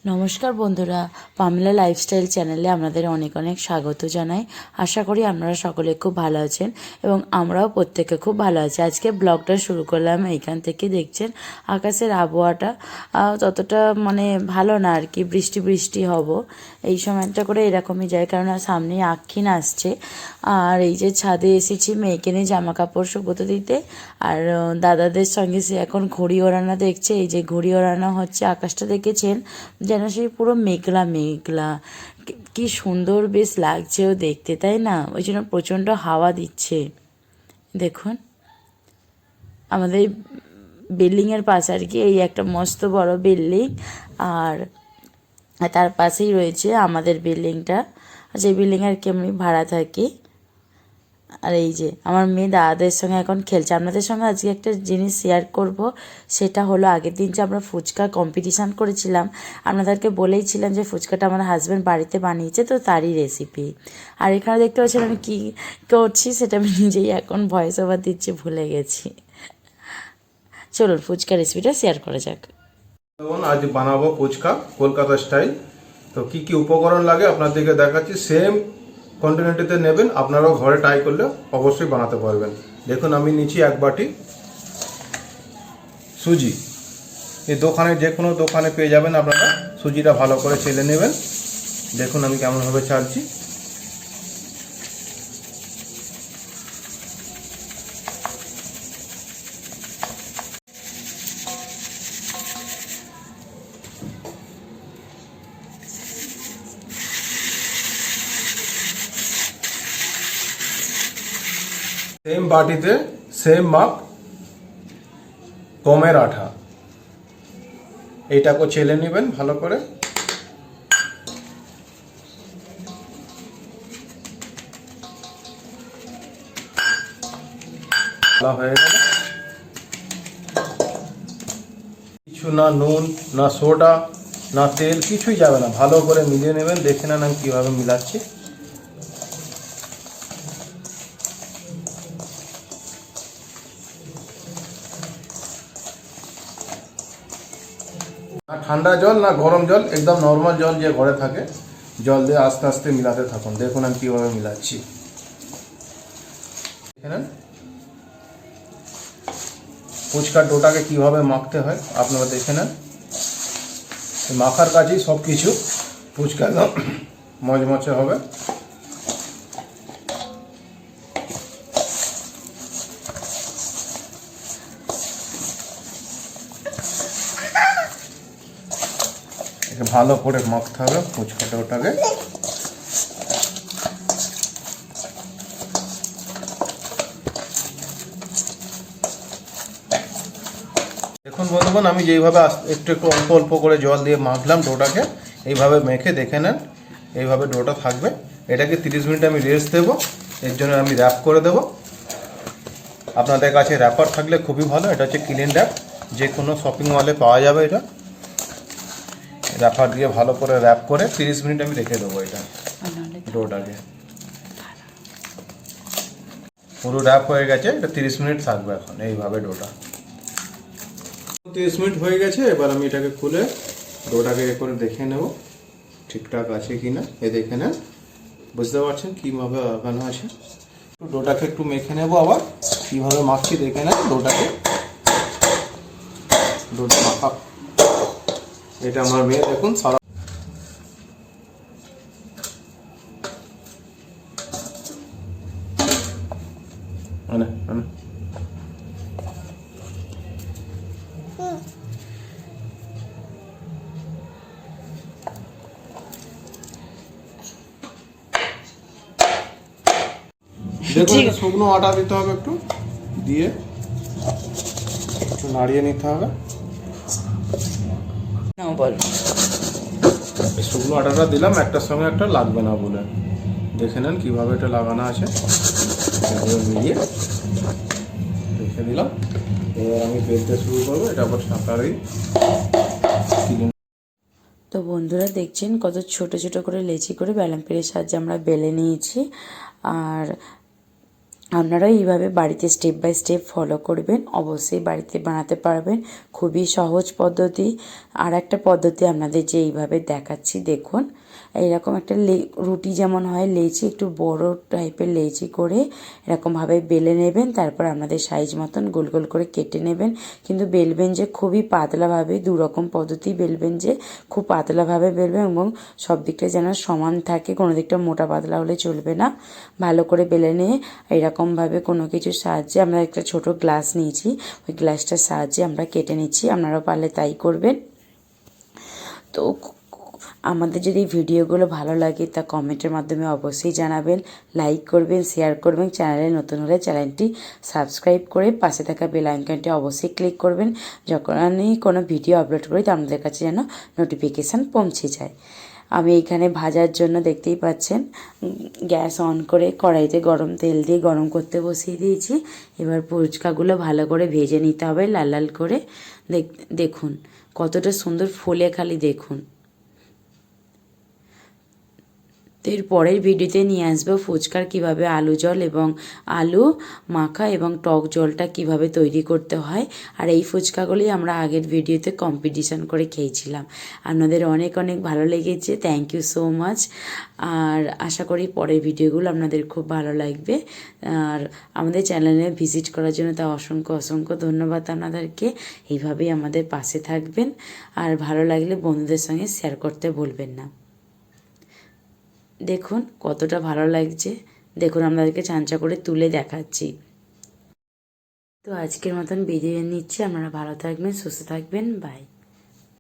নমস্কার বন্ধুরা, Pamela lifestyle চ্যানেলে আপনাদের অনেক অনেক স্বাগত জানাই। আশা করি আপনারা সকলে খুব ভালো আছেন এবং আমরাও প্রত্যেকে খুব ভালো আছি। আজকে ব্লগটা শুরু করলাম এইখান থেকে। দেখছেন আকাশের আবহাওয়াটা ততটা ভালো না আর কি, বৃষ্টি বৃষ্টি হব এই সময়টা করে এরকমই যায়, কারণ সামনে আক্ষিণ আসছে। আর এই যে ছাদে এসেছি মেয়েকে নিয়ে জামা কাপড় শুকোতে দিতে, আর দাদাদের সঙ্গে সে এখন ঘড়ি ওড়ানো দেখছে। এই যে ঘড়ি ওড়ানো হচ্ছে, আকাশটা দেখেছেন যেন সেই পুরো মেঘলা মেঘলা, কি সুন্দর বেশ লাগছেও দেখতে, তাই না? ওই জন্য প্রচণ্ড হাওয়া দিচ্ছে। দেখুন আমাদের বিল্ডিংয়ের পাশে আর কি, এই একটা মস্ত বড় বিল্ডিং, আর তার পাশেই রয়েছে আমাদের বিল্ডিংটা, সেই বিল্ডিংয়ে আর কি আমি ভাড়া থাকি। আর এই যে আমার মেয়ে দাদাদের সঙ্গে এখন খেলছে। আপনাদের সঙ্গে আজকে একটা জিনিস শেয়ার করব, সেটা হলো আগের দিন যে আমরা ফুচকা কম্পিটিশান করেছিলাম, আপনাদেরকে বলেইছিলাম যে ফুচকাটা আমার হাজব্যান্ড বাড়িতে বানিয়েছে, তো তারই রেসিপি। আর এখানে দেখতে পাচ্ছেন আমি কী করছি সেটা আমি নিজেই এখন ভয়েস ওভার দিচ্ছি, ভুলে গেছি। চলুন ফুচকা রেসিপিটা শেয়ার করা যাক। আজ বানাবো ফুচকা কলকাতা স্টাইল। তো কি কি উপকরণ লাগে আপনাদেরকে দেখাচ্ছি। সেম কোয়ান্টিটিতে নেবেন, আপনারাও ঘরে ট্রাই করলে অবশ্যই বানাতে পারবেন। দেখুন আমি নিচ্ছি 1 বাটি সুজি। এই দোকানে যে কোনো দোকানে পেয়ে যাবেন আপনারা। সুজিটা ভালো করে চেলে নেবেন। দেখুন আমি কেমনভাবে চালছি। সেম বাটিতে সেম মাপ গমের আঠা, এইটাকে চেলে নেবেন ভালো করে। হয়ে গেল। কিছু না নুন না সোডা না তেল, কিছুই যাবে না, ভালো করে মিলিয়ে নেবেন। দেখে নেন আমি কীভাবে মিলাচ্ছি। না ঠান্ডা জল না গরম জল, একদম নর্মাল জল যে ঘরে থাকে, জল দিয়ে আস্তে আস্তে মিলাতে থাকুন। দেখুন আমি কীভাবে মিলাচ্ছি। দেখে নেন ফুচকার ডোটাকে কীভাবে মাখতে হয়, আপনারা দেখে নেন। মাখার কাজেই সব কিছু। ফুচকা একদম মচমচে হবে। ভালো করে মাখতে হবে ফুচকাটা ওটাকে। দেখুন বন্ধুগণ, আমি যেইভাবে একটু একটু অল্প অল্প করে জল দিয়ে মাখলাম ডোটাকে, এইভাবে মেখে দেখে নেন এইভাবে ডোটা থাকবে। এটাকে 30 মিনিট আমি রেস্ট দেবো। এর জন্য আমি র্যাপ করে দেবো। আপনাদের কাছে র্যাপার থাকলে খুবই ভালো। এটা হচ্ছে ক্লিন র্যাপ, যে কোনো শপিং মলে পাওয়া যাবে। এটা র্যাপার দিয়ে ভালো করে র্যাপ করে 30 মিনিট আমি রেখে দেবো। এটা ডোটাকে পুরো র্যাপ হয়ে গেছে। এটা 30 মিনিট থাকবে এখন এইভাবে ডোটা। 30 মিনিট হয়ে গেছে। এবার আমি এটাকে খুলে ডোটাকে করে দেখে নেব ঠিকঠাক আছে কিনা। এ দেখে নেন, বুঝতে পারছেন কীভাবে আঁকানো আছে। ডোটাকে একটু মেখে নেব। আবার কীভাবে মাখছি দেখে নেন ডোটাকে। ডোটা মাখা, এটা আমার মেয়ে দেখুন সারা দেখুন শুকনো আটা দিতে হবে, একটু দিয়ে একটু নাড়িয়ে নিতে হবে। শুকনো আটাটা দিলাম, একটার সঙ্গে একটা লাগবে না বলে। দেখে নেন কিভাবে এটা লাগানো আছে, মিলিয়ে রেখে দিলাম। এবার আমি বেলতে শুরু করবো। এটা আবার সাঁতারেই। তো বন্ধুরা দেখছেন কত ছোট ছোট করে লেচি করে ব্যালেন্সের সাহায্যে আমরা বেলে নিয়েছি। আর আপনারা এইভাবে বাড়িতে স্টেপ বাই স্টেপ ফলো করবেন, অবশ্যই বাড়িতে বানাতে পারবেন। খুবই সহজ পদ্ধতি। আর একটা পদ্ধতি আপনাদের যে এইভাবে দেখাচ্ছি, দেখুন এইরকম একটা রুটি যেমন হয় লেচি, একটু বড় টাইপের লেচি করে এরকমভাবে বেলে নেবেন। তারপর আপনাদের সাইজ মতন গোল গোল করে কেটে নেবেন। কিন্তু বেলবেন যে খুবই পাতলাভাবে, দু রকম পদ্ধতি বেলবেন, যে খুব পাতলাভাবে বেলবেন এবং সব দিকটা যেন সমান থাকে, কোনো দিকটা মোটা পাতলা হলে চলবে না। ভালো করে বেলে নিয়ে এরকমভাবে কোনো কিছুর সাহায্যে, আমরা একটা ছোট গ্লাস নিয়েছি, ওই গ্লাসটার সাহায্যে আমরা কেটে নিচ্ছি। আপনারাও পারলে তাই করবেন। তো আমাদের যদি ভিডিওগুলো ভালো লাগে তা কমেন্টের মাধ্যমে অবশ্যই জানাবেন, লাইক করবেন, শেয়ার করবেন। চ্যানেলে নতুন হলে চ্যানেলটি সাবস্ক্রাইব করে পাশে থাকা বেল আইকনটি অবশ্যই ক্লিক করবেন। যখন আমি কোনো ভিডিও আপলোড করি তা আপনাদের কাছে যেন নোটিফিকেশান পৌঁছে যায়। আমি এইখানে ভাজার জন্য দেখতেই পাচ্ছেন গ্যাস অন করে কড়াইতে গরম তেল দিয়ে গরম করতে বসিয়ে দিয়েছি। এবার ফুচকাগুলো ভালো করে ভেজে নিতে হবে লাল লাল করে। দেখুন কতটা সুন্দর ফুলে, খালি দেখুন। তো এর পরের ভিডিওতে নিয়ে আসবো ফুচকার কিভাবে আলু জল এবং আলু মাখা এবং টক জলটা কিভাবে তৈরি করতে হয়। আর এই ফুচকাগুলি আমরা আগের ভিডিওতে কম্পিটিশান করে খেয়েছিলাম। আপনাদের অনেক অনেক ভালো লেগেছে, থ্যাংক ইউ সো মাচ। আর আশা করি পরের ভিডিওগুলো আপনাদের খুব ভালো লাগবে। আর আমাদের চ্যানেলে ভিজিট করার জন্য তা অসংখ্য অসংখ্য ধন্যবাদ আপনাদেরকে। এইভাবেই আমাদের পাশে থাকবেন। আর ভালো লাগলে বন্ধুদের সঙ্গে শেয়ার করতে ভুলবেন না। দেখুন কতটা ভালো লাগছে, দেখুন আপনাদেরকে চাঞ্চা করে তুলে দেখাচ্ছি। তো আজকের মতন বিদায় নিচ্ছি। আপনারা ভালো থাকবেন, সুস্থ থাকবেন, বাই।